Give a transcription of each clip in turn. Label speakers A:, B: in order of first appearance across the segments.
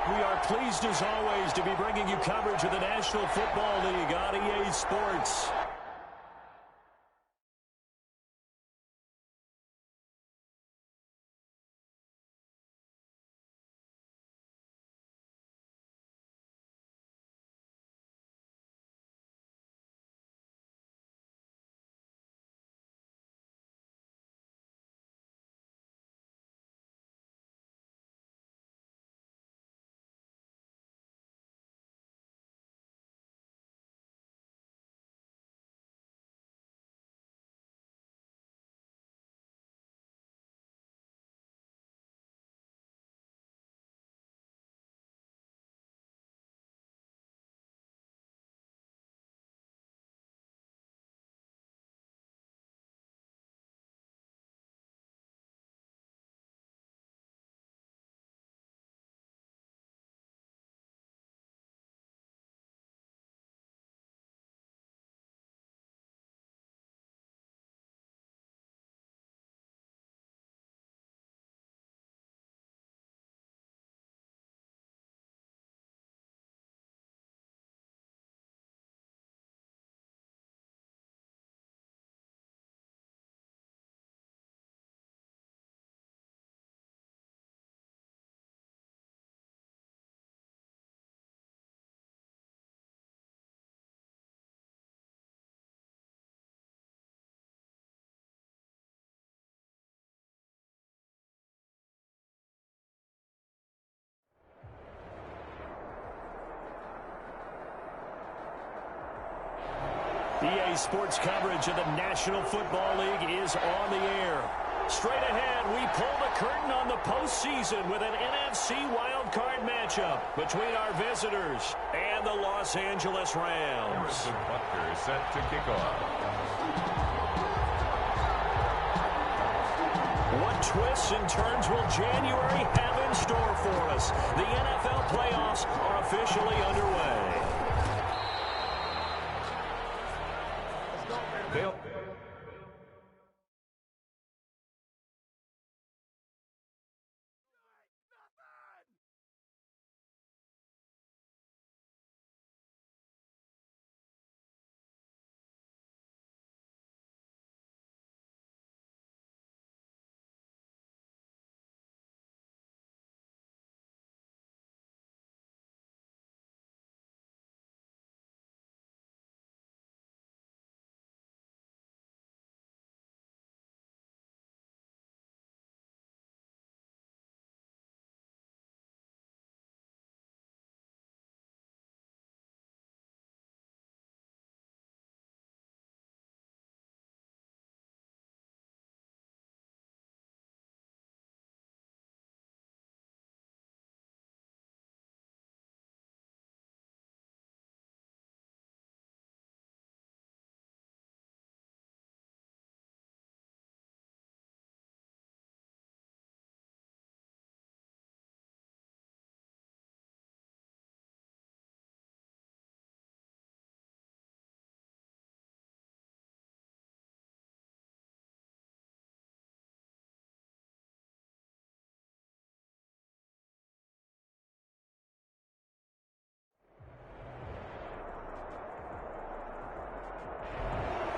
A: We are pleased as always to be bringing you coverage of the National Football League on EA Sports. EA Sports coverage of the National Football League is on the air. Straight ahead, we pull the curtain on the postseason with an NFC wildcard matchup between our visitors and the Los Angeles Rams.
B: Harrison Butker is set to kick off.
A: What twists and turns will January have in store for us? The NFL playoffs are officially underway.
B: Bill.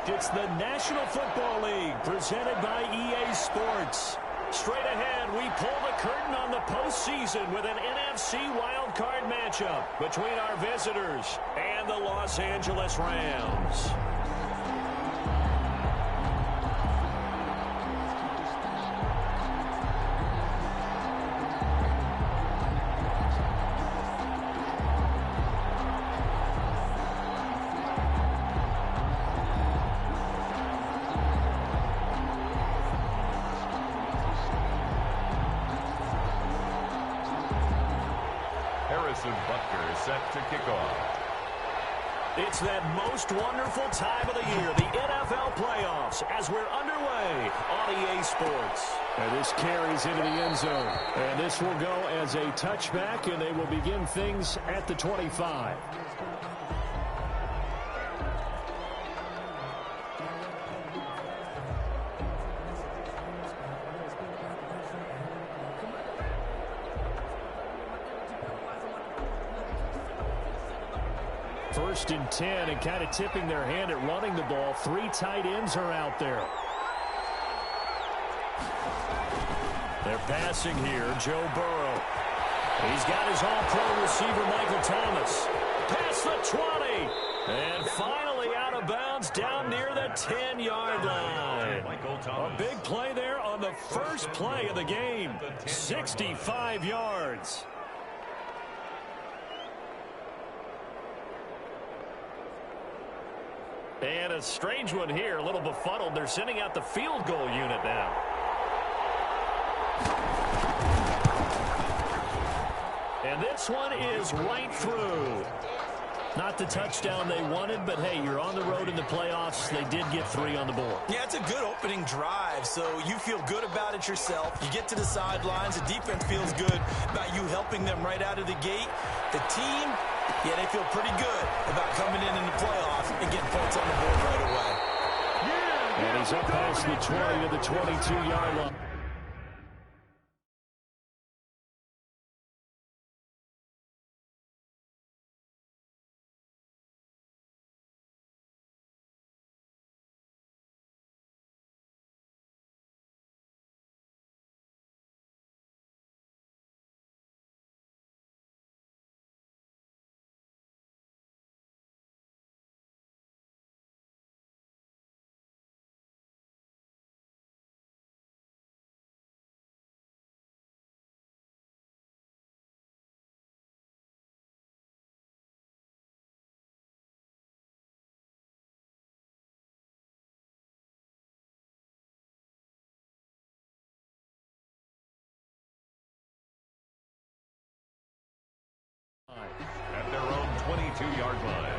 A: It's the National Football League presented by EA Sports. Straight ahead, we pull the curtain on the postseason with an NFC wildcard matchup between our visitors and the Los Angeles Rams.
B: Harrison Butker is set to kick off.
A: It's that most wonderful time of the year, the NFL playoffs, as we're underway on EA Sports. And this carries into the end zone. And this will go as a touchback, and they will begin things at the 25. First and 10, and kind of tipping their hand at running the ball. 3 tight ends are out there. They're passing here. Joe Burrow. He's got his all-pro receiver, Michael Thomas. Past the 20. And finally out of bounds down near the 10-yard line. A big play there on the first play of the game. 65 yards. And a strange one here, a little befuddled. They're sending out the field goal unit now. And this one is right through. Not the touchdown they wanted, but hey, you're on the road in the playoffs. They did get 3 on the board.
C: Yeah, it's a good opening drive, so you feel good about it yourself. You get to the sidelines. The defense feels good about you helping them right out of the gate. The team, yeah, they feel pretty good about coming in the playoffs and getting points on the board right away.
A: And he's up past the 20 to the 22-yard line.
B: At their own 22-yard line.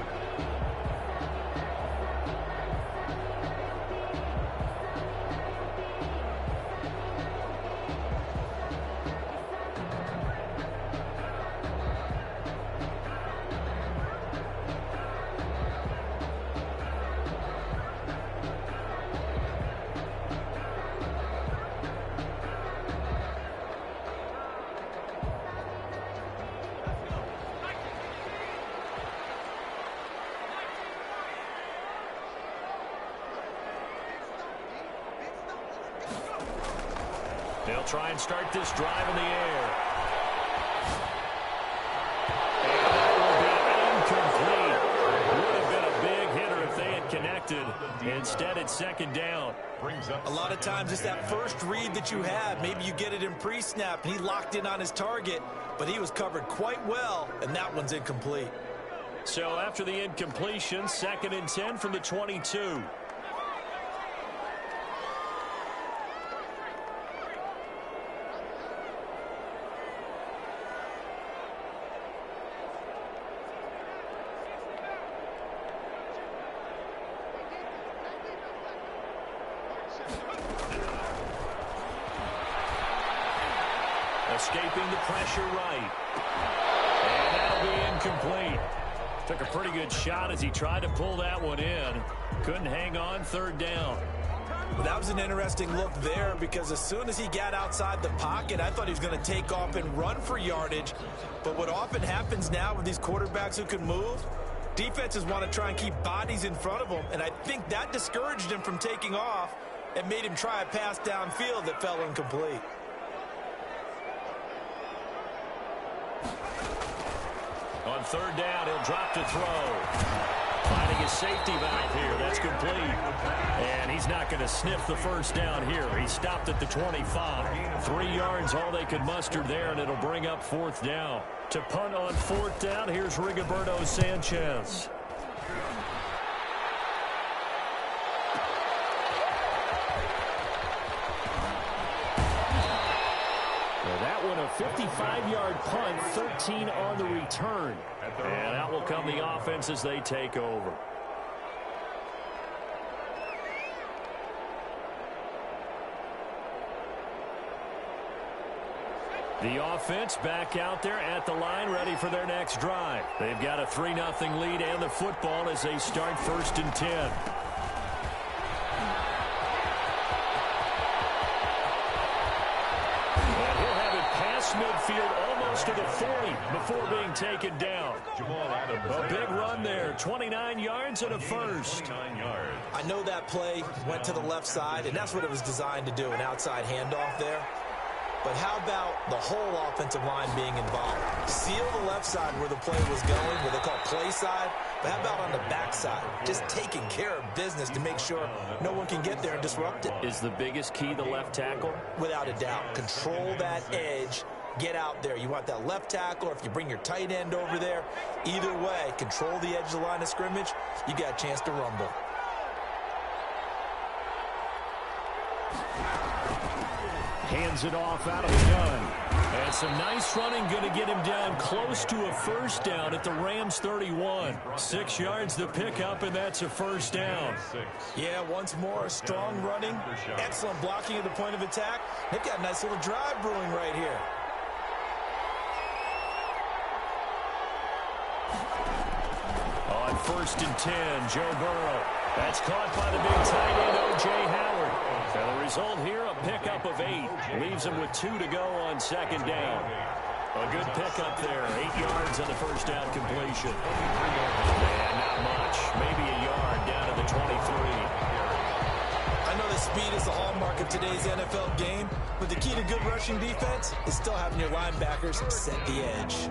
A: They'll try and start this drive in the air. And that will be incomplete. Would have been a big hitter if they had connected. Instead, it's second down.
C: A lot of times it's that first read that you have. Maybe you get it in pre-snap, and he locked in on his target, but he was covered quite well, and that one's incomplete.
A: So after the incompletion, second and 10 from the 22. Escaping the pressure right. And that'll be incomplete. Took a pretty good shot as he tried to pull that one in. Couldn't hang on, third down.
C: Well, that was an interesting look there because as soon as he got outside the pocket, I thought he was going to take off and run for yardage. But what often happens now with these quarterbacks who can move, defenses want to try and keep bodies in front of them. And I think that discouraged him from taking off and made him try a pass downfield that fell incomplete.
A: On third down, he'll drop to throw. Finding his safety valve here. That's complete. And he's not going to sniff the first down here. He stopped at the 25. 3 yards, all they could muster there, and it'll bring up fourth down. To punt on fourth down, here's Rigoberto Sanchez. A 55-yard punt, 13 on the return. And out will come the offense as they take over. The offense back out there at the line, ready for their next drive. They've got a 3-0 lead and the football as they start first and 10. Midfield almost to the 40 before being taken down.
B: Jamal Adams.
A: A big run there, 29 yards and a first.
B: 29 yards.
C: I know that play went to the left side, and that's what it was designed to do, an outside handoff there. But how about the whole offensive line being involved? Seal the left side where the play was going, what they call play side. But how about on the back side? Just taking care of business to make sure no one can get there and disrupt it.
A: Is the biggest key the left tackle?
C: Without a doubt. Control that edge. Get out there. You want that left tackle, or if you bring your tight end over there, either way, control the edge of the line of scrimmage, you got a chance to rumble.
A: Hands it off out of the gun. And some nice running, going to get him down close to a first down at the Rams 31. 6 yards to pick up, and that's a first down.
C: Yeah, once more, strong running, excellent blocking at the point of attack. They've got a nice little drive brewing right here.
A: On 1st and 10, Joe Burrow. That's caught by the big tight end, O.J. Howard. And the result here, a pickup of 8. Leaves him with 2 to go on 2nd down. A good pickup there, 8 yards on the first down completion. And not much, maybe a yard down to the 23.
C: I know that speed is the hallmark of today's NFL game, but the key to good rushing defense is still having your linebackers set the edge.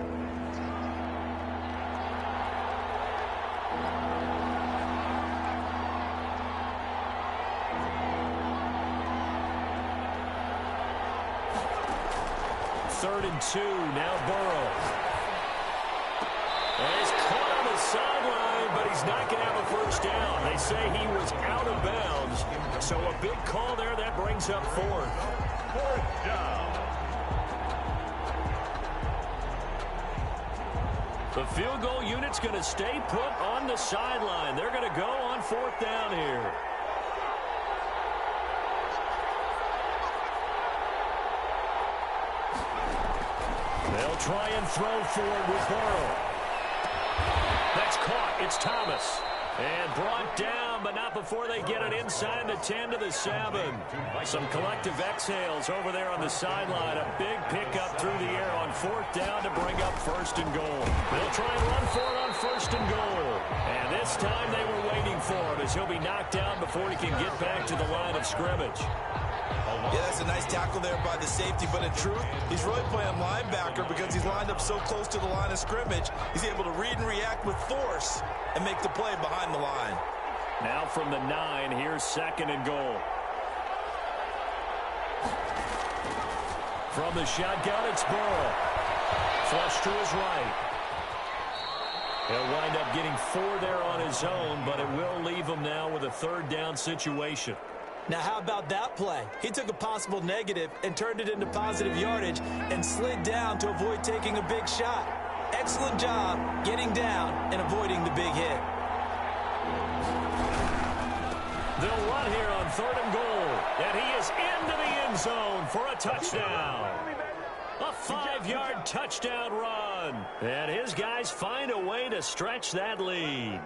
A: Third and 2, now Burrow. And he's caught on the sideline, but he's not going to have a first down. They say he was out of bounds. So a big call there, that brings up 4th.
B: 4th down.
A: The field goal unit's going to stay put on the sideline. They're going to go on 4th down here. They'll try and throw forward with Burrow. That's caught. It's Thomas. And brought down, but not before they get it inside the 10 to the 7. Some collective exhales over there on the sideline. A big pickup through the air on 4th down to bring up 1st and goal. They'll try and run for it on 1st and goal. And this time they were waiting for him as he'll be knocked down before he can get back to the line of scrimmage.
C: Yeah, that's a nice tackle there by the safety, but in truth, he's really playing linebacker because he's lined up so close to the line of scrimmage. He's able to read and react with force and make the play behind the line.
A: Now from the 9, here's 2nd and goal. From the shotgun, it's Burrow. Flush to his right. He'll wind up getting 4 there on his own, but it will leave him now with a 3rd down situation.
C: Now, how about that play? He took a possible negative and turned it into positive yardage and slid down to avoid taking a big shot. Excellent job getting down and avoiding the big hit.
A: They'll run here on 3rd and goal, and he is into the end zone for a touchdown. A 5-yard touchdown run, and his guys find a way to stretch that lead.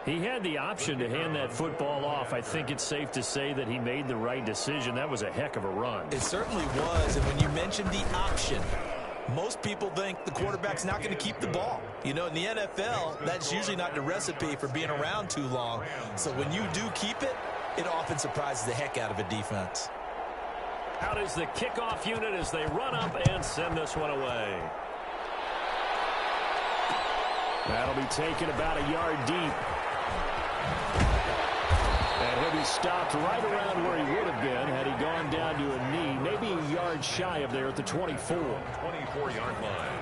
A: He had the option to hand that football off. I think it's safe to say that he made the right decision. That was a heck of a run.
C: It certainly was, and when you mentioned the option, most people think the quarterback's not going to keep the ball. You know, in the NFL, that's usually not the recipe for being around too long. So when you do keep it, it often surprises the heck out of a defense.
A: Out is the kickoff unit as they run up and send this one away. That'll be taken about a yard deep. And he'll be stopped right around where he would have been had he gone down to a knee, maybe a yard shy of there at the 24.
B: 24-yard line.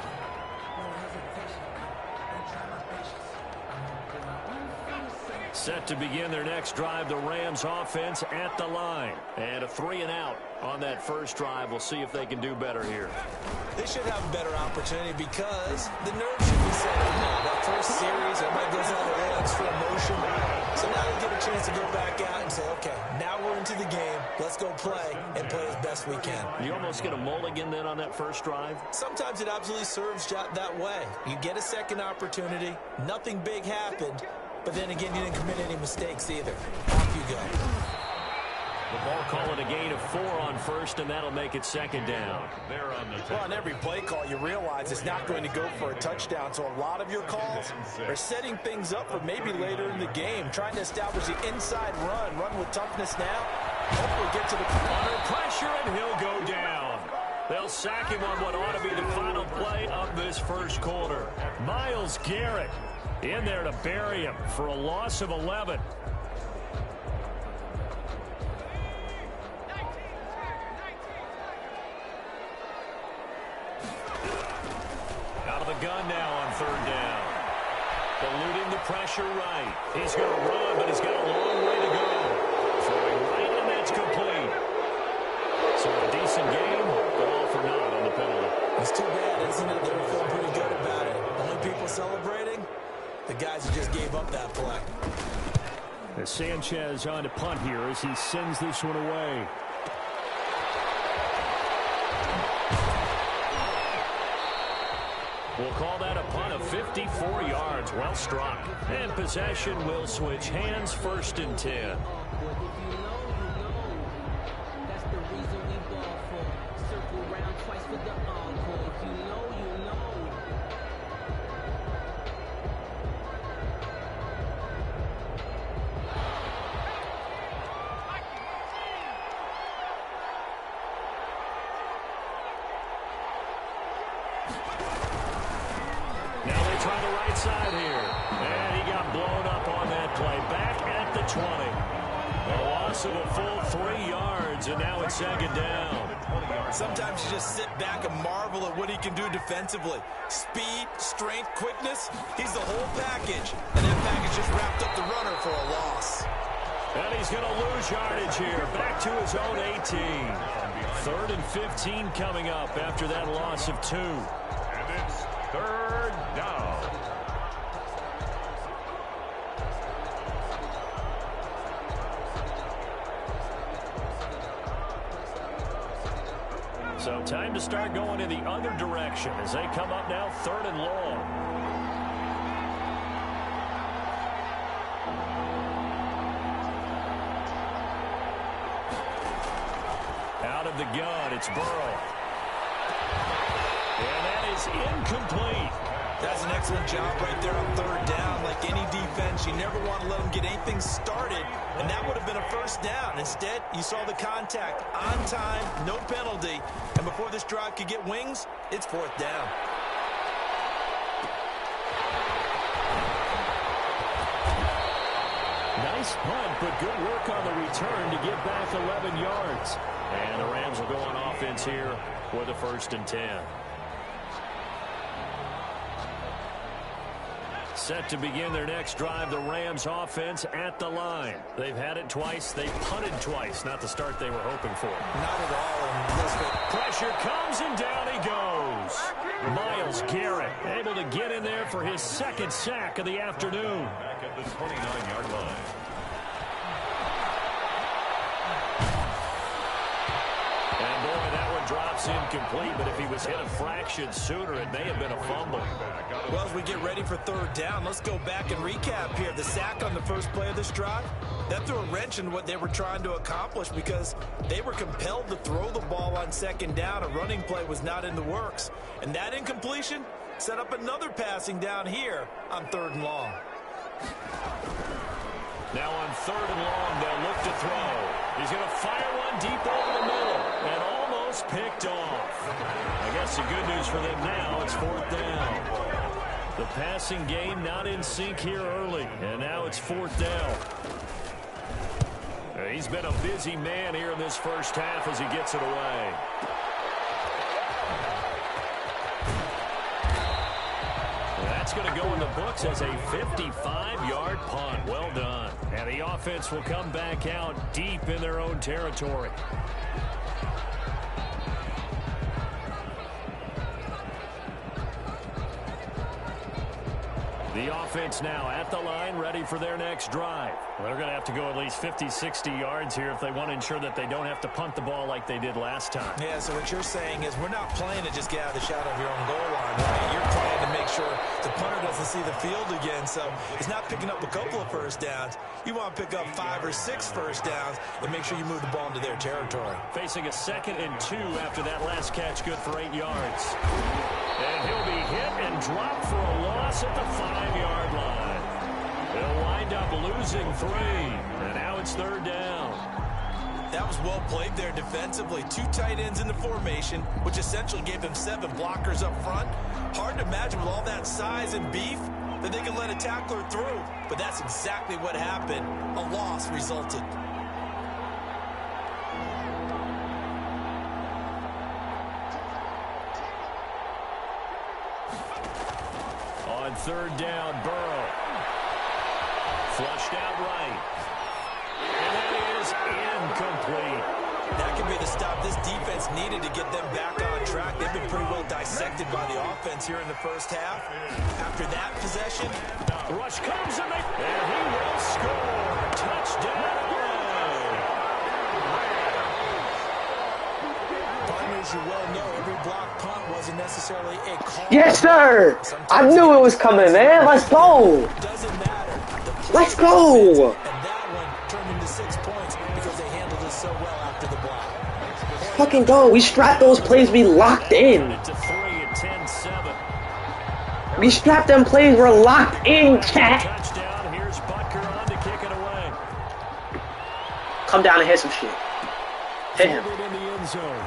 A: Set to begin their next drive, the Rams offense at the line. And a 3-and-out on that first drive. We'll see if they can do better here.
C: They should have a better opportunity because the nerves should be set up now. That first series, everybody goes out of extra emotion. So now they get a chance to go back out and say, okay, now we're into the game. Let's go play and play as best we can.
A: You almost get a mulligan then on that first drive?
C: Sometimes it absolutely serves that way. You get a second opportunity. Nothing big happened. But then again, you didn't commit any mistakes either. Off you go.
A: The ball call it a gain of 4 on first, and that'll make it second down.
B: They're on the
C: Well, on every play call, you realize it's not going to go for a touchdown, so a lot of your calls are setting things up for maybe later in the game, trying to establish the inside run with toughness now, hopefully get to the...
A: Under pressure, and he'll go down. They'll sack him on what ought to be the final play of this first quarter. Myles Garrett in there to bury him for a loss of 11. Out of the gun now on third down. Eluding the pressure right. He's going to run, but he's got a long way to go. Throwing right, and that's complete. So a decent game, but all for naught on the penalty.
C: It's too bad, isn't it? They were feeling pretty good about it. Only people celebrating? The guys who just gave up that play.
A: As Sanchez on to punt here as he sends this one away. We'll call that a punt of 54 yards. Well struck. And possession will switch hands, first and 10. Side here, and he got blown up on that play. Back at the 20. A loss of a full 3 yards, and now it's second down.
C: Sometimes you just sit back and marvel at what he can do defensively. Speed, strength, quickness, he's the whole package. And that package just wrapped up the runner for a loss.
A: And he's going to lose yardage here, back to his own 18. Third and 15 coming up after that loss of 2.
B: And it's third down.
A: So time to start going in the other direction as they come up now, third and long. Out of the gun, it's Burrow. And that is incomplete.
C: That's an excellent job right there on third down. Like any defense, you never want to let them get anything started, and that would have been a first down. Instead, you saw the contact on time, no penalty, and before this drive could get wings, it's fourth down.
A: Nice punt, but good work on the return to get back 11 yards. And the Rams will go on offense here for the first and 10. Set to begin their next drive, the Rams offense at the line. They've had it twice. They punted twice. Not the start they were hoping for.
C: Not at all.
A: Pressure comes, and down he goes. Myles Garrett able to get in there for his second sack of the afternoon.
B: Back at the 29-yard line.
A: And boy, that one drops incomplete, but if he was hit a fraction sooner, it may have been a fumble.
C: Well, as we get ready for third down, let's go back and recap here. The sack on the first play of this drive, that threw a wrench in what they were trying to accomplish because they were compelled to throw the ball on second down. A running play was not in the works. And that incompletion set up another passing down here on third and long.
A: Now on third and long, they'll look to throw. He's going to fire one deep over the middle and almost picked off. I guess the good news for them now, it's fourth down. The passing game not in sync here early, and now it's fourth down. He's been a busy man here in this first half as he gets it away. That's going to go in the books as a 55-yard punt. Well done. And the offense will come back out deep in their own territory. The offense now at the line, ready for their next drive. Well, they're going to have to go at least 50, 60 yards here if they want to ensure that they don't have to punt the ball like they did last time.
C: Yeah, so what you're saying is we're not playing to just get out of the shadow of your own goal line. Right? You're playing to make sure the punter doesn't see the field again, so he's not picking up a couple of first downs. You want to pick up 5 or 6 first downs and make sure you move the ball into their territory.
A: Facing a 2nd and 2 after that last catch, good for 8 yards. And he'll be hit and dropped for a loss at the 5-yard line. They'll wind up losing 3, and now it's 3rd down.
C: That was well played there defensively. 2 tight ends in the formation, which essentially gave them 7 blockers up front. Hard to imagine with all that size and beef that they could let a tackler through, but that's exactly what happened. A loss resulted.
A: On 3rd down, Burrow. Flushed out right. And that is incomplete.
C: That could be the stop this defense needed to get them back on track. They've been pretty well dissected by the offense here in the first half. After that possession,
A: the rush comes and he will score. Touchdown.
C: Partners, you well know every block punt wasn't necessarily a call.
D: Yes, sir. I knew it was coming, man. Let's go.
C: Doesn't matter.
D: Let's go.
C: And that one turned into 6 points because they handled it so well after the block.
D: Fucking go. We strapped those plays. We locked in.
A: To 3 at 10-7.
D: We strapped them plays. We're locked in, chat.
A: Touchdown. Here's Butker on to kick it away.
D: Come down and hit some shit. Hit him.
A: In the end zone.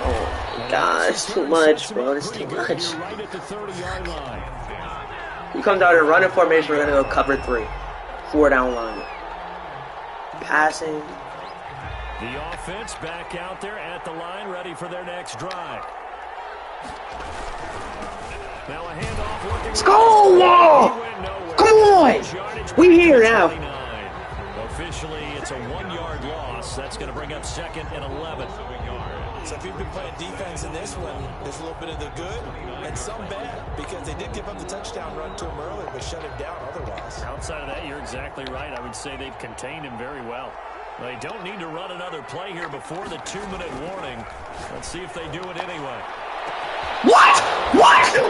D: Oh my god, it's too much, bro. It's too much.
A: Right at the 30-yard line.
D: You come down and run in formation. We're gonna go cover 3. 4 down line. Passing.
A: The offense back out there at the line, ready for their next drive. Now a handoff looking.
D: Let's go! Come on! We here now.
A: Officially, it's a 1-yard loss. That's going to bring up 2nd and 11.
C: So if you've been playing defense in this one, there's a little bit of the good and some bad because they did give up the touchdown run to him earlier, but shut him down otherwise.
A: Outside of that, you're exactly right. I would say they've contained him very well. They don't need to run another play here before the 2-minute warning. Let's see if they do it anyway.
D: What? What?
A: And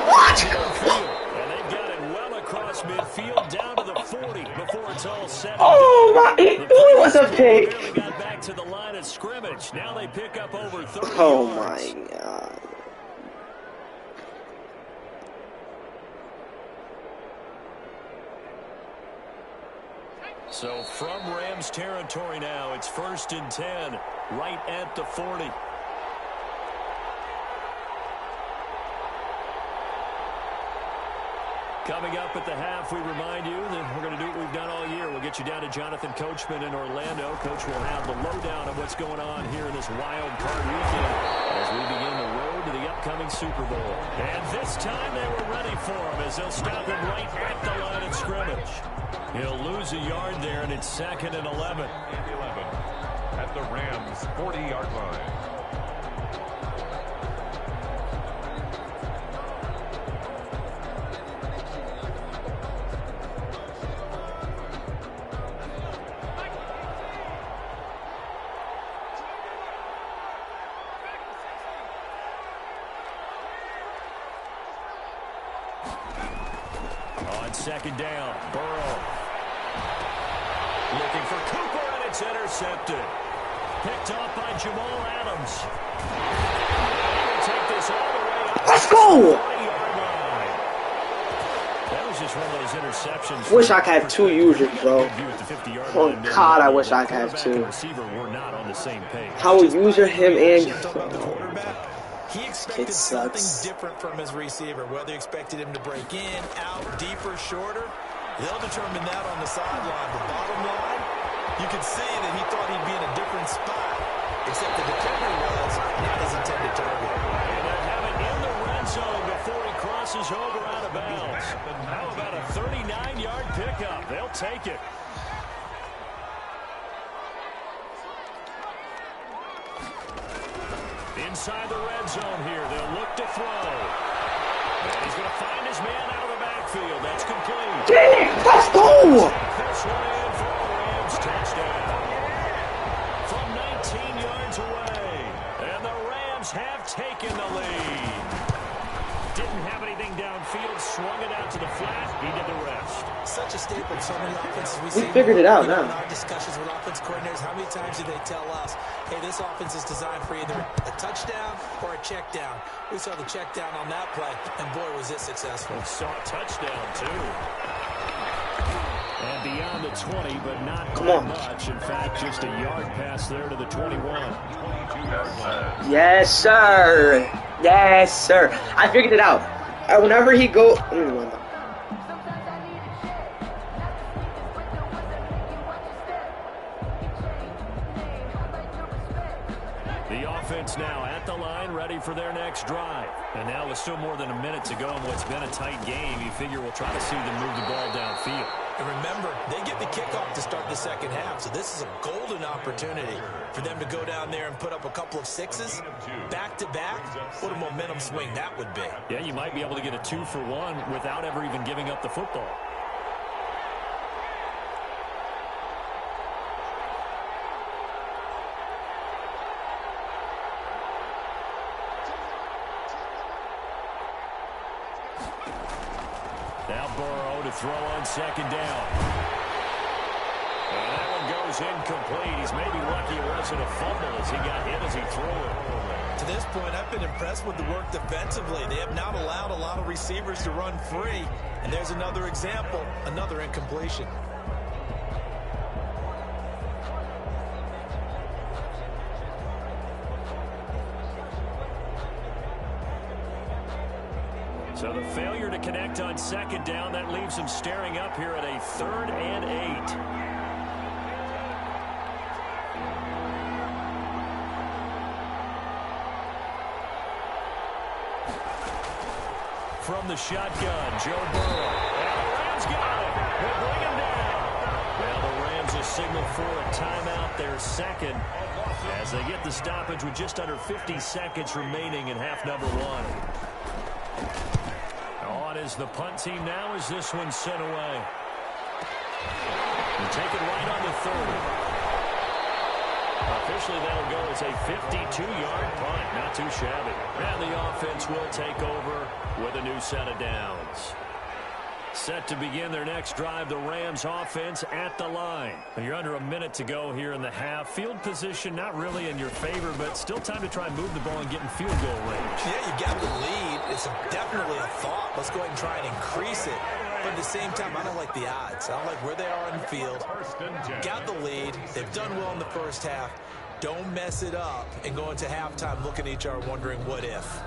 A: they've got it well across midfield down to the 40 before it's all set.
D: Oh my! It was a pick.
A: Barely got back to the line of scrimmage. Now they pick up over 30
D: Oh
A: yards.
D: my god.
A: So from Rams territory now, it's 1st and 10, right at the 40. Coming up at the half, we remind you that we're going to do what we've done all year. We'll get you down to Jonathan Coachman in Orlando. Coach will have the lowdown of what's going on here in this wild card weekend as we begin the road to the upcoming Super Bowl. And this time they were ready for him as they'll stop him right at the line of scrimmage. He'll lose a yard there, and it's 2nd and 11.
B: At the Rams' 40-yard line.
A: On 2nd down, Burrow. Looking for Cooper, and it's intercepted. Picked off by Jamal Adams. They'll take this all the way up.
D: Let's go!
A: That was just one of those interceptions.
D: Wish I could have 2 users, bro. Oh God, I wish I could have 2. How a user him and
C: he expected something different from his receiver, whether he expected him to break in, out, deeper, shorter. They'll determine that on the sideline. But bottom line, you could see that he thought he'd be in a different spot, except the defender was not his intended target.
A: And they have it in the red zone before he crosses over out of bounds. How about a 39-yard pickup? They'll take it. Inside the red zone here, they'll look to throw. And he's going to find his man out of the backfield. That's complete.
D: let's go!
A: This one in for a Rams touchdown. From 19 yards away. And the Rams have taken the lead. Didn't have swung it out to the flat. He did the rest.
C: Such a staple of so many offenses we see.
D: figured it out now.
C: In our discussions with offense coordinators, how many times do they tell us, hey, this offense is designed for either a touchdown or a check down? We saw the check down on that play, and boy, was it successful.
A: We saw a touchdown, too. And beyond the 20, but not much. In fact, just a yard pass there to the 21.
D: Yes, sir. Yes, sir. I figured it out. Whenever he go...
A: The offense now at the line, ready for their next drive. And now with still more than a minute to go in what's been a tight game, you figure we'll try to see them move the ball downfield.
C: And remember, they get the kickoff to start the second half, so this is a golden opportunity for them to go down there and put up a couple of sixes back-to-back. What a momentum swing that would be.
A: Yeah, you might be able to get a 2-for-1 without ever even giving up the football. Now Burrow to throw on second down. And that one goes incomplete. He's maybe lucky it wasn't a fumble as he got hit as he threw it.
C: To this point, I've been impressed with the work defensively. They have not allowed a lot of receivers to run free. And there's another example, another incompletion.
A: So the failure to connect on second down, that leaves him staring up here at a 3rd and 8. From the shotgun, Joe Burrow. And the Rams got it. They'll bring him down. Well, the Rams will signal for a timeout, their second, as they get the stoppage with just under 50 seconds remaining in half number 1. On is the punt team now as this one's sent away. And take it right on the 30. Officially, that'll go as a 52-yard punt. Not too shabby. And the offense will take over with a new set of downs. Set to begin their next drive, the Rams offense at the line. And you're under a minute to go here in the half. Field position not really in your favor, but still time to try and move the ball and get in field goal range.
C: Yeah, you got the lead. It's definitely a thought. Let's go ahead and try and increase it. But at the same time, I don't like the odds. I don't like where they are on the field. Got the lead. They've done well in the first half. Don't mess it up and go into halftime looking at each other wondering what if.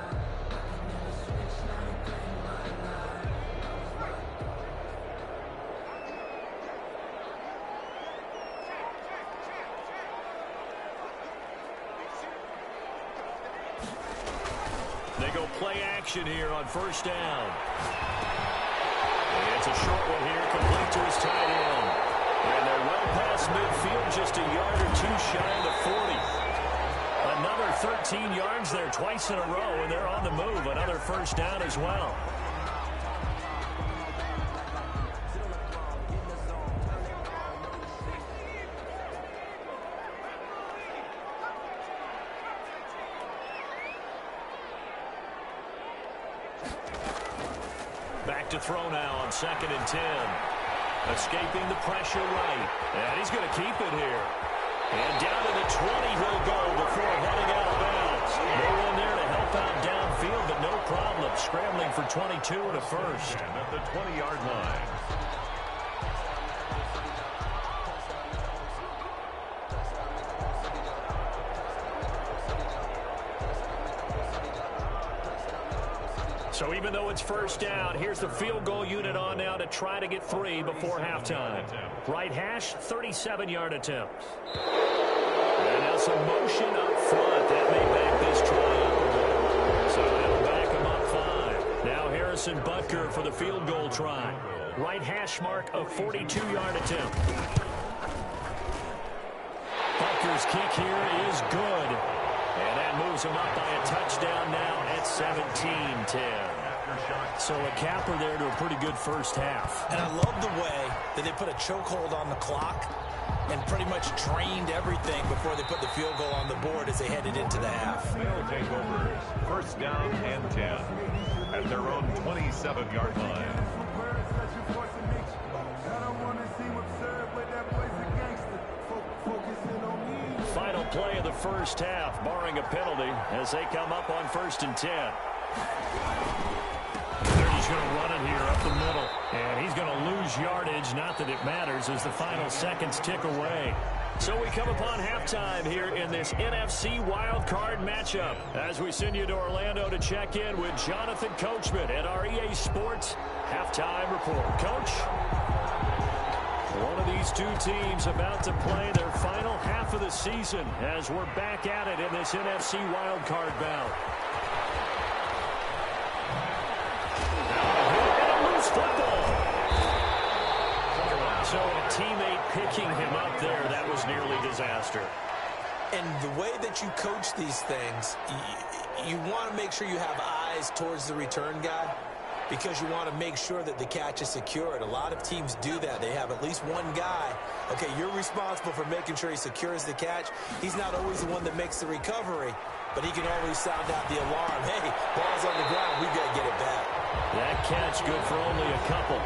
A: They go play action here on first down. And it's a short one here, complete to his tight end. And they're well past midfield, just a yard or two shy of the 40. Another 13 yards there twice in a row, and they're on the move. Another first down as well. Back to throw now on 2nd and 10. Escaping the pressure right. And he's going to keep it here. And down to the 20 he'll go before heading out of bounds. No one there to help out downfield, but no problem. Scrambling for 22 and a first.
B: And at the 20-yard line.
A: So even though it's first down, here's the field goal unit on now to try to get 3 before halftime. Right hash, 37-yard attempt. And now some motion up front. That may back this try up a bit. So that'll back him up 5. Now Harrison Butker for the field goal try. Right hash mark, a 42-yard attempt. Butker's kick here is good. And that moves him up by a touchdown now at 17-10. So a capper there to a pretty good first half.
C: And I love the way that they put a chokehold on the clock and pretty much drained everything before they put the field goal on the board as they headed into the half.
B: They'll take over first down and 10 at at their own 27-yard line.
A: Final play of the first half, barring a penalty, as they come up on 1st and 10. They're just going to run it here up the middle. And he's going to lose yardage. Not that it matters as the final seconds tick away. So we come upon halftime here in this NFC wildcard matchup as we send you to Orlando to check in with Jonathan Coachman at our EA Sports Halftime Report. Coach? One of these two teams about to play their final half of the season as we're back at it in this NFC wildcard bout. And a loose football. So a teammate picking him up there, that was nearly disaster.
C: And the way that you coach these things, you want to make sure you have eyes towards the return guy, because you want to make sure that the catch is secured. A lot of teams do that. They have at least one guy. Okay, you're responsible for making sure he secures the catch. He's not always the one that makes the recovery, but he can always sound out the alarm. Hey, ball's on the ground. We've got to get it back.
A: That catch good for only a couple.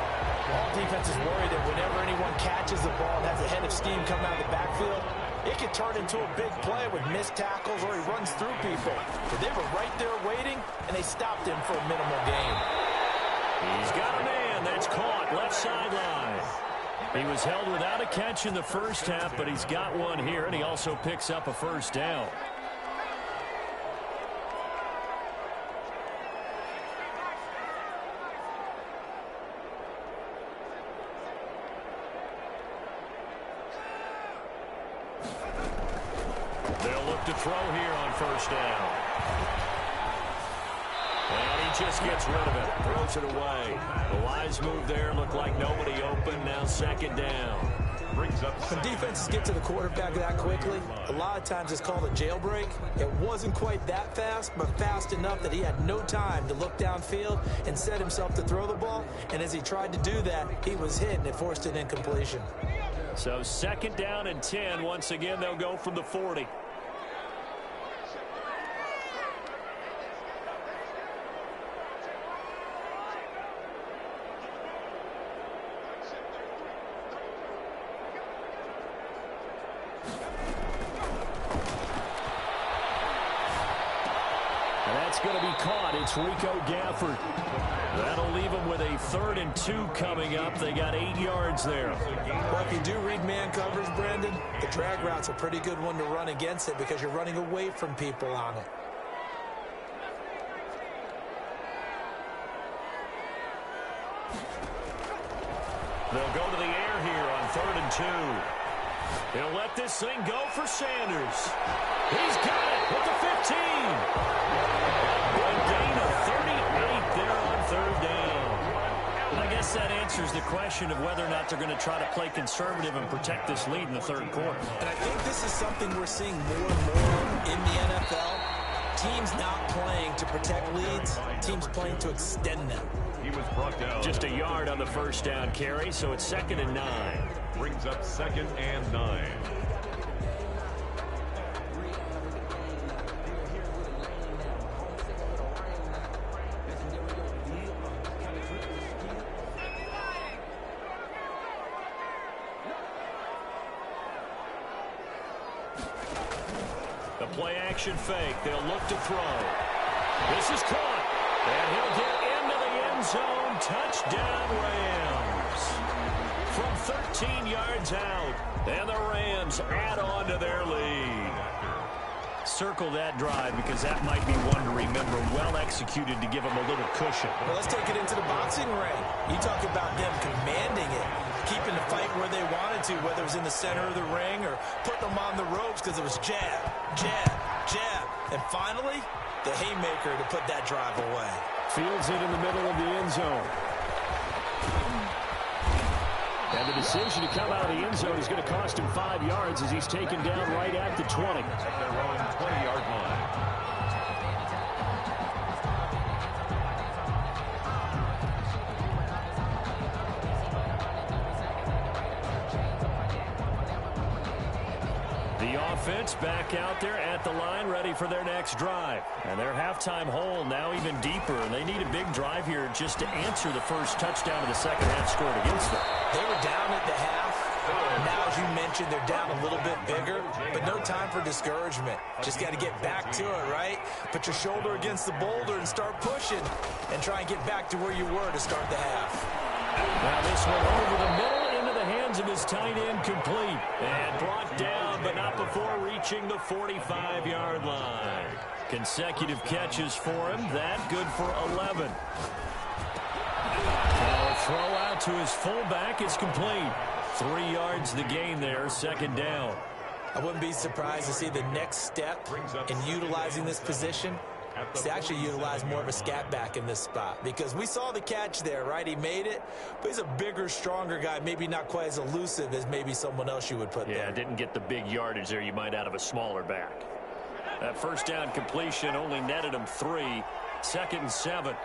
C: All defenses worry that whenever anyone catches the ball and has a head of steam coming out of the backfield, it could turn into a big play with missed tackles or he runs through people. But they were right there waiting, and they stopped him for a minimal gain.
A: He's got a man that's caught left sideline. He was held without a catch in the first half, but he's got one here, and he also picks up a first down. They'll look to throw here on first down. And he just gets rid of it, throws it away. The wise move there, looked like nobody open, now 2nd down.
B: Brings up
C: When defenses get to the quarterback that quickly, a lot of times it's called a jailbreak. It wasn't quite that fast, but fast enough that he had no time to look downfield and set himself to throw the ball. And as he tried to do that, he was hit, and it forced an incompletion.
A: So 2nd down and 10. Once again, they'll go from the 40. Going to be caught. It's Rico Gafford. That'll leave them with a 3rd and 2 coming up. They got 8 yards there.
C: Well, if you do read man coverage, Brandon, the drag route's a pretty good one to run against it because you're running away from people on it.
A: They'll go to the air here on 3rd and 2. He'll let this thing go for Sanders. He's got it with the 15. A gain of 38 there on 3rd down. And I guess that answers the question of whether or not they're going to try to play conservative and protect this lead in the 3rd quarter.
C: And I think this is something we're seeing more and more in the NFL. Teams not playing to protect leads, teams playing to extend them.
B: He was brought down.
A: Just a yard on the first down carry, so it's 2nd and 9.
B: Brings up 2nd and 9.
A: The play-action fake. They'll look to throw. This is caught. And he'll get into the end zone. Touchdown, Rams. From 13 yards out. And the Rams add on to their lead. Circle that drive because that might be one to remember. Well executed to give them a little cushion.
C: Well, let's take it into the boxing ring. You talk about them commanding it, keeping the fight where they wanted to, whether it was in the center of the ring or putting them on the ropes because it was jab, jab, jab. And finally, the haymaker to put that drive away.
A: Fields it in the middle of the end zone. And the decision to come out of the end zone is going to cost him 5 yards as he's taken down right at the 20.
B: At their own 20-yard line.
A: defense back out there at the line, ready for their next drive. And their halftime hole now even deeper, and they need a big drive here just to answer the first touchdown of the second half scored against them.
C: They were down at the half. Now, as you mentioned, they're down a little bit bigger, but no time for discouragement. Just got to get back to it, right? Put your shoulder against the boulder and start pushing and try and get back to where you were to start the half.
A: Now this one over the middle into the hands of his tight end, complete. And brought down, but not before reaching the 45-yard line. Consecutive catches for him. That good for 11. Now a throw out to his fullback is complete. 3 yards the gain there, second down.
C: I wouldn't be surprised to see the next step in utilizing this position is to actually utilize more of a scat back in this spot, because we saw the catch there, right? He made it, but he's a bigger, stronger guy, maybe not quite as elusive as maybe someone else you would put there.
A: Yeah, didn't get the big yardage there you might out of a smaller back. That first down completion only netted him 3. 2nd and 7.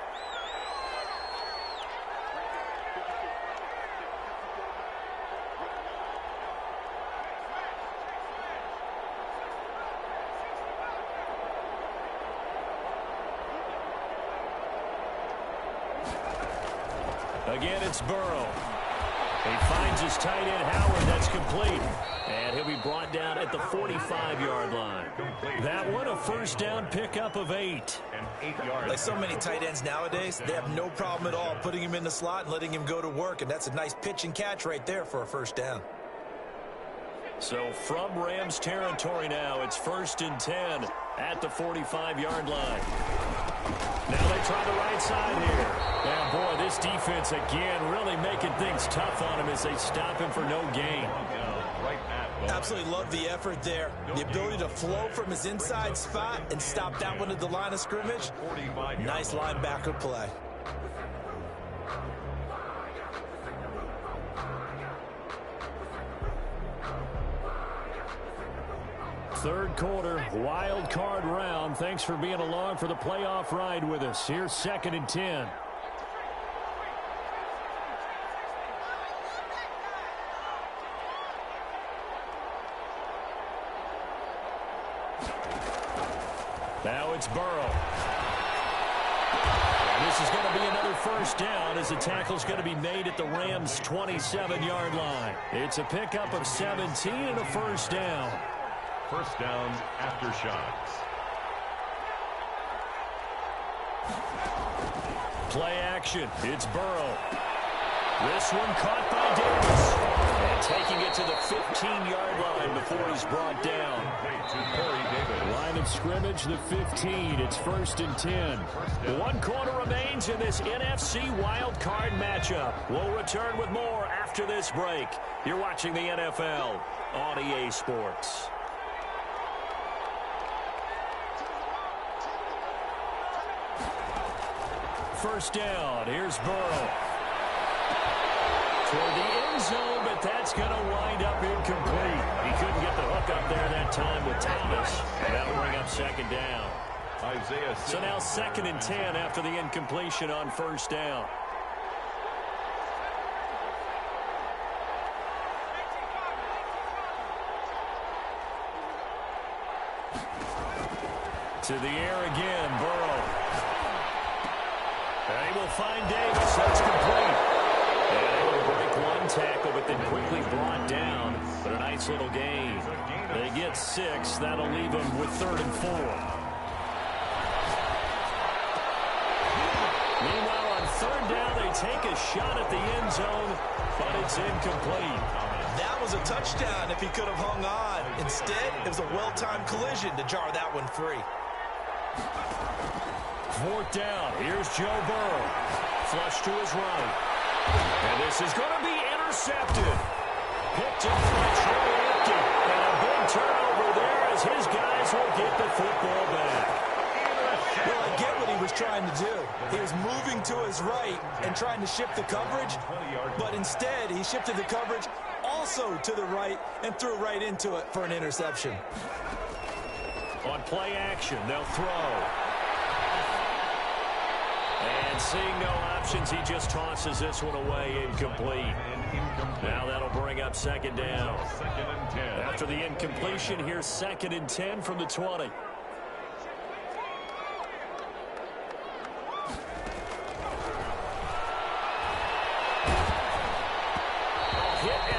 A: Again, it's Burrow. He finds his tight end, Howard. That's complete. And he'll be brought down at the 45-yard line. That one, a first down pickup of 8.
C: Like so many tight ends nowadays, they have no problem at all putting him in the slot and letting him go to work. And that's a nice pitch and catch right there for a first down.
A: So from Rams territory now, it's 1st and 10 at the 45-yard line. Now they try the right side here. And boy, this defense again really making things tough on him as they stop him for no gain.
C: Absolutely love the effort there. The ability to flow from his inside spot and stop that one at the line of scrimmage. Nice linebacker play.
A: Third quarter, wild card round. Thanks for being along for the playoff ride with us. Here's 2nd and 10. Now it's Burrow. And this is going to be another first down as the tackle's going to be made at the Rams' 27-yard line. It's a pickup of 17 and a first down.
B: First down after shots.
A: Play action. It's Burrow. This one caught by Davis. And taking it to the 15-yard line before he's brought down. Line of scrimmage, the 15. It's 1st and 10. 1 quarter remains in this NFC wild card matchup. We'll return with more after this break. You're watching the NFL on EA Sports. First down. Here's Burrow. Toward the end zone, but that's going to wind up incomplete. He couldn't get the hook up there that time with Thomas. And that'll bring up 2nd down. So now 2nd and 10 after the incompletion on first down. To the air again, Burrow. They will find Davis. That's complete. And able to break one tackle, but then quickly brought down. But a nice little gain. They get 6. That'll leave them with 3rd and 4. Meanwhile, on 3rd down, they take a shot at the end zone, but it's incomplete.
C: That was a touchdown if he could have hung on. Instead, it was a well-timed collision to jar that one free.
A: 4th down. Here's Joe Burrow. Flush to his right. And this is going to be intercepted. Picked up by Trey Aitken. And a big turnover there as his guys will get the football back.
C: Well, I get what he was trying to do. He was moving to his right and trying to shift the coverage, but instead he shifted the coverage also to the right and threw right into it for an interception.
A: On play action, they'll throw. And And seeing no options, he just tosses this one away, incomplete. Now that'll bring up second down. After the incompletion, here's 2nd and 10 from the 20.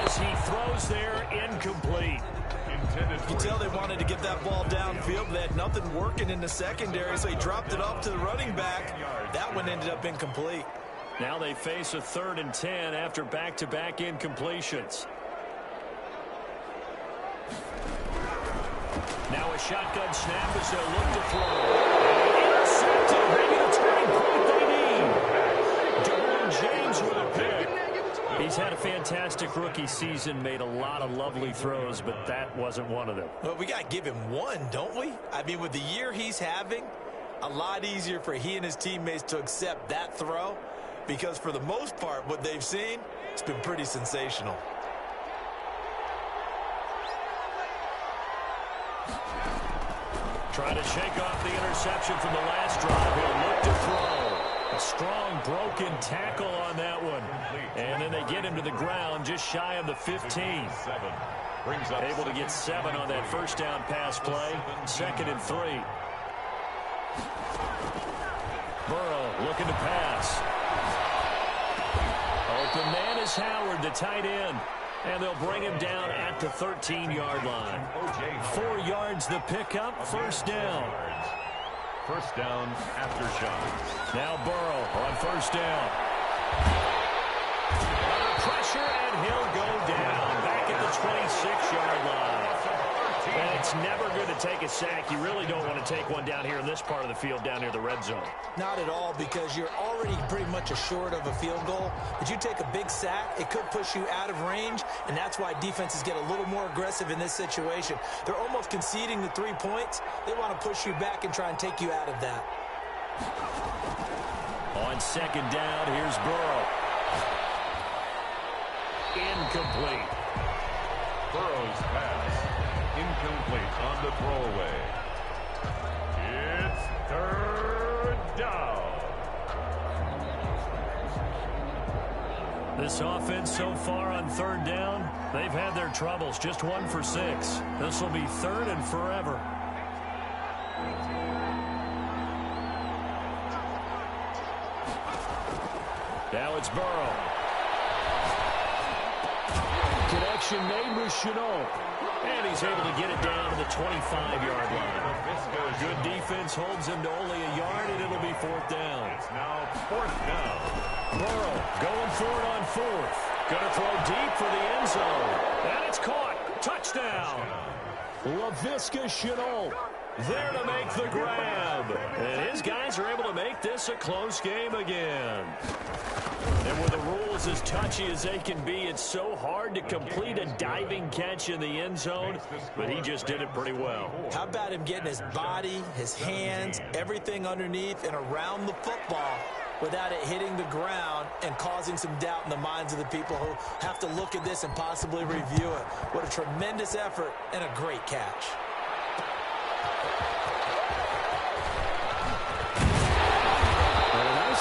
A: As he throws there, incomplete.
C: You can tell they wanted to get that ball downfield. They had nothing working in the secondary, so he dropped it off to the running back. That one ended up incomplete.
A: Now they face a 3rd and 10 after back-to-back incompletions. Now a shotgun snap as they'll look to throw. Intercepted. Maybe the turning point they need. Derwin James with a pick. He's had a fantastic rookie season, made a lot of lovely throws, but that wasn't one of them.
C: Well, we got to give him one, don't we? I mean, with the year he's having, a lot easier for he and his teammates to accept that throw because for the most part, what they've seen, it's been pretty sensational.
A: Trying to shake off the interception from the last drive. He'll look to throw. A strong broken tackle on that one. And then they get him to the ground just shy of the 15. Able to get 7 on that first down pass play. 2nd and 3. Burrow looking to pass. Open man is Howard, the tight end. And they'll bring him down at the 13-yard line. 4 yards the pickup, first down.
B: First down after shot.
A: Now Burrow on first down. Under pressure, and he'll go down back at the 26-yard line. And it's never good to take a sack. You really don't want to take one down here in this part of the field, down near the red zone.
C: Not at all, because you're already pretty much assured of a field goal. But you take a big sack, it could push you out of range, and that's why defenses get a little more aggressive in this situation. They're almost conceding the 3 points. They want to push you back and try and take you out of that.
A: On second down, here's Burrow. Incomplete.
B: Burrow's pass. Incomplete on the throwaway. It's 3rd down.
A: This offense so far on 3rd down, they've had their troubles. Just 1 for 6. This will be 3rd and forever. Now it's Burrow. Connection made with Shenault. And he's able to get it down to the 25-yard line. Good defense holds him to only a yard, and it'll be 4th down.
B: It's now 4th down.
A: Burrow going for it on 4th. Going to throw deep for the end zone. And it's caught. Touchdown. Laviska Shenault there to make the grab. And his guys are able to make this a close game again. And with the rules as touchy as they can be, it's so hard to complete a diving catch in the end zone, but he just did it pretty well.
C: How about him getting his body, his hands, everything underneath and around the football without it hitting the ground and causing some doubt in the minds of the people who have to look at this and possibly review it. What a tremendous effort and a great catch.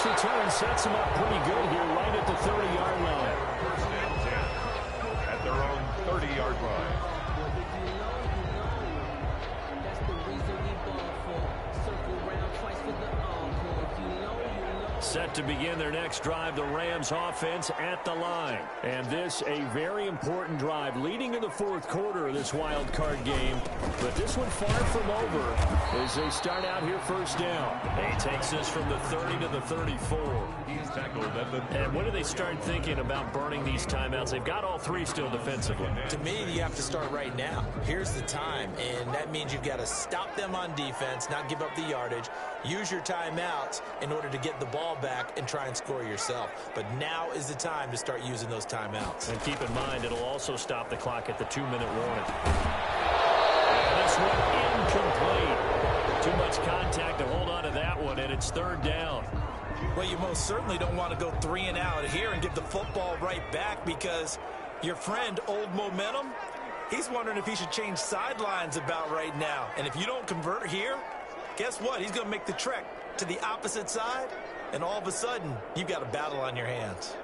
A: Return sets him up pretty good here right at the 30-yard line.
B: 1st and 10 at their own 30-yard line.
A: Set to begin their next drive, the Rams offense at the line. And this a very important drive leading in the 4th quarter of this wild card game. But this one far from over as they start out here first down. He takes this from the 30 to the 34.
B: He's tackled at the 30.
A: And when do they start thinking about burning these timeouts? They've got all 3 still defensively.
C: To me, you have to start right now. Here's the time, and that means you've got to stop them on defense, not give up the yardage, use your timeouts in order to get the ball back and try and score yourself. But now is the time to start using those timeouts.
A: And keep in mind, it'll also stop the clock at the 2-minute warning. And this one incomplete. Too much contact to hold on to that one, and it's 3rd down.
C: Well, you most certainly don't want to go 3 and out here and give the football right back because your friend, Old Momentum, he's wondering if he should change sidelines about right now. And if you don't convert here, guess what? He's going to make the trek to the opposite side and all of a sudden, you've got a battle on your hands.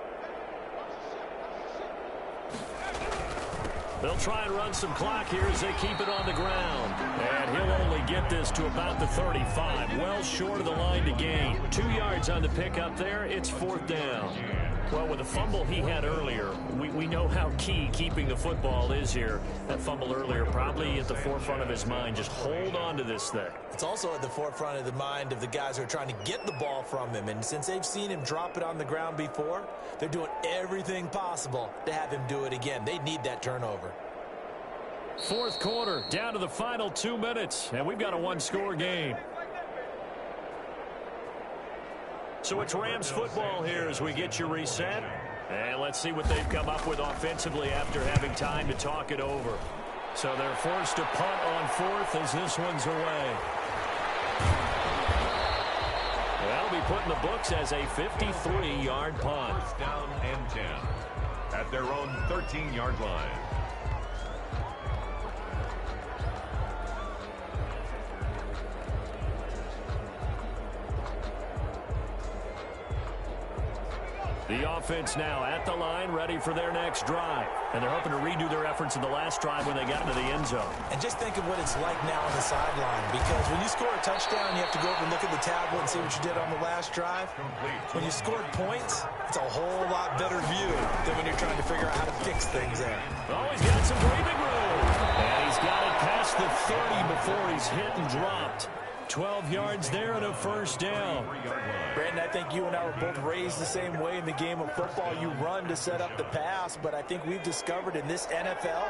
A: They'll try and run some clock here as they keep it on the ground. And he'll only get this to about the 35, well short of the line to gain. 2 yards on the pickup there. It's 4th down. Well, with the fumble he had earlier, we know how key keeping the football is here. That fumble earlier probably at the forefront of his mind. Just hold on to this thing.
C: It's also at the forefront of the mind of the guys who are trying to get the ball from him. And since they've seen him drop it on the ground before, they're doing everything possible to have him do it again. They need that turnover.
A: 4th quarter, down to the final 2 minutes, and we've got a one-score game. So it's Rams football here as we get you reset. And let's see what they've come up with offensively after having time to talk it over. So they're forced to punt on 4th as this one's away. They'll be put in the books as a 53-yard punt.
B: 1st down and 10 at their own 13-yard line.
A: The offense now at the line, ready for their next drive. And they're hoping to redo their efforts in the last drive when they got into the end zone.
C: And just think of what it's like now on the sideline, because when you score a touchdown, you have to go over and look at the tablet and see what you did on the last drive. When you scored points, it's a whole lot better view than when you're trying to figure out how to fix things there.
A: Oh, he's got some breathing room. And he's got it past the 30 before he's hit and dropped. 12 yards there and a 1st down.
C: Brandon, I think you and I were both raised the same way in the game of football. You run to set up the pass, but I think we've discovered in this NFL,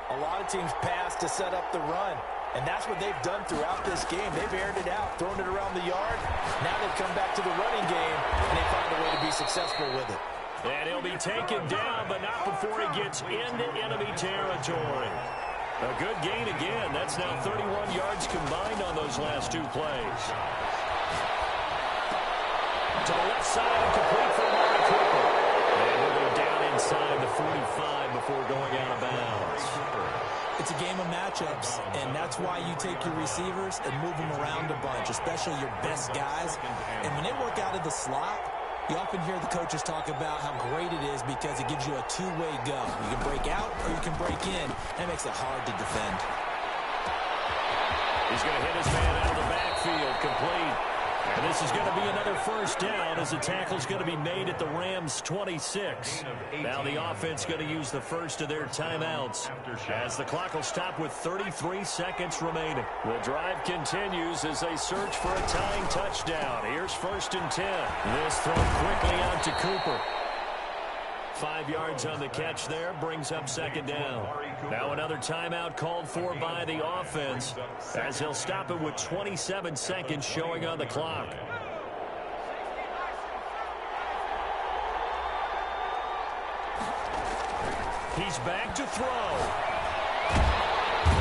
C: a lot of teams pass to set up the run. And that's what they've done throughout this game. They've aired it out, thrown it around the yard. Now they've come back to the running game, and they find a way to be successful with it.
A: And he'll be taken down, but not before he gets into enemy territory. A good gain again. That's now 31 yards combined on those last 2 plays. To the left side and complete for Amari Cooper. And he'll go down inside the 45 before going out of bounds.
C: It's a game of matchups, and that's why you take your receivers and move them around a bunch, especially your best guys. And when they work out of the slot, you often hear the coaches talk about how great it is because it gives you a two-way go. You can break out or you can break in. That makes it hard to defend.
A: He's going to hit his man out of the backfield, complete. And this is going to be another 1st down as the tackle's going to be made at the Rams' 26. Now the offense going to use the first of their timeouts as the clock will stop with 33 seconds remaining. The drive continues as they search for a tying touchdown. Here's 1st and 10. This throw quickly out to Cooper. 5 yards on the catch there, brings up 2nd down. Now another timeout called for by the offense as he'll stop it with 27 seconds showing on the clock. He's back to throw.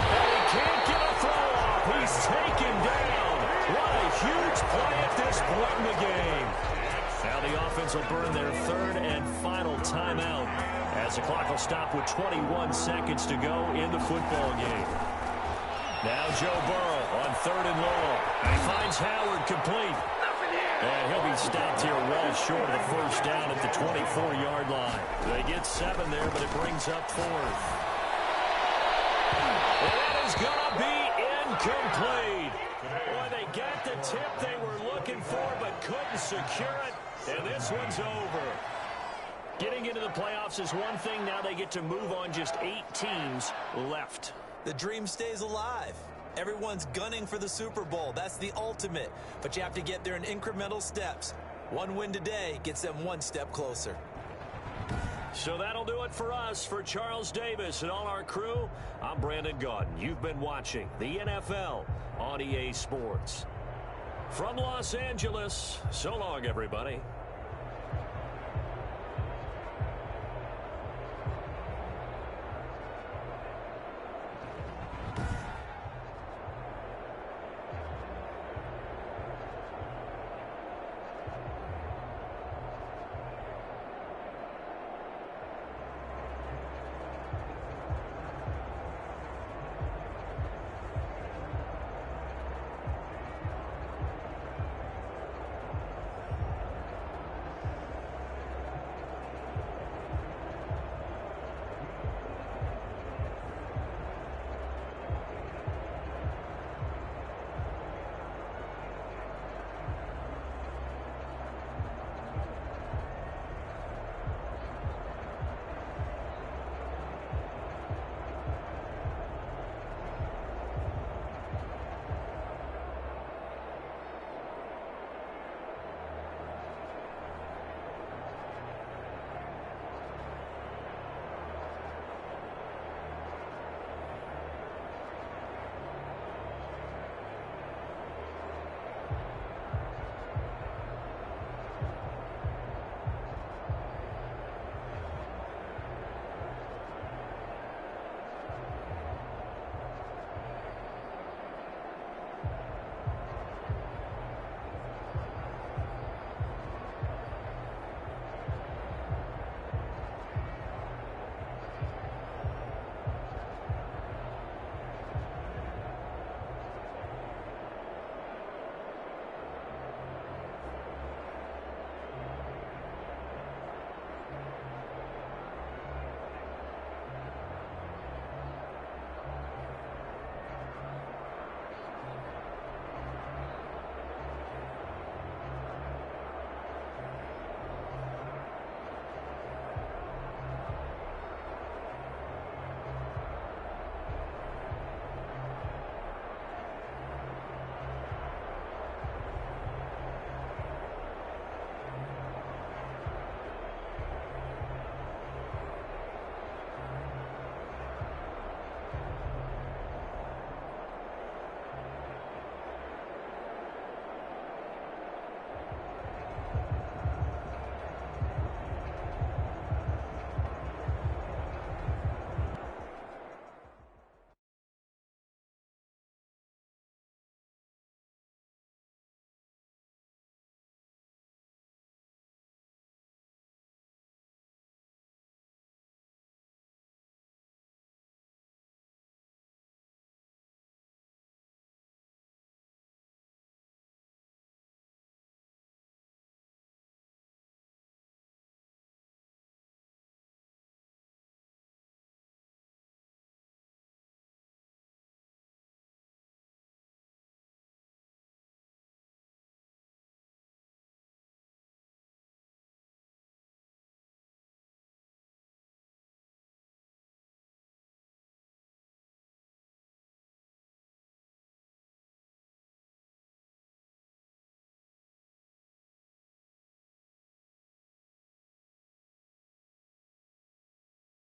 A: And he can't get a throw off. He's taken down. What a huge play at this point in the game. Now the offense will burn their 3rd and final timeout as the clock will stop with 21 seconds to go in the football game. Now Joe Burrow on 3rd and long. He finds Howard complete. And he'll be stopped here well short of the 1st down at the 24-yard line. They get 7 there, but it brings up 4th. And that is going to be incomplete. Boy, they got the tip they were looking for, but couldn't secure it. And this one's over. Getting into the playoffs is one thing. Now they get to move on. Just 8 teams left.
C: The dream stays alive. Everyone's gunning for the Super Bowl. That's the ultimate. But you have to get there in incremental steps. One win today gets them 1 step closer.
A: So that'll do it for us. For Charles Davis and all our crew, I'm Brandon Gaudin. You've been watching the NFL on EA Sports. From Los Angeles, so long, everybody.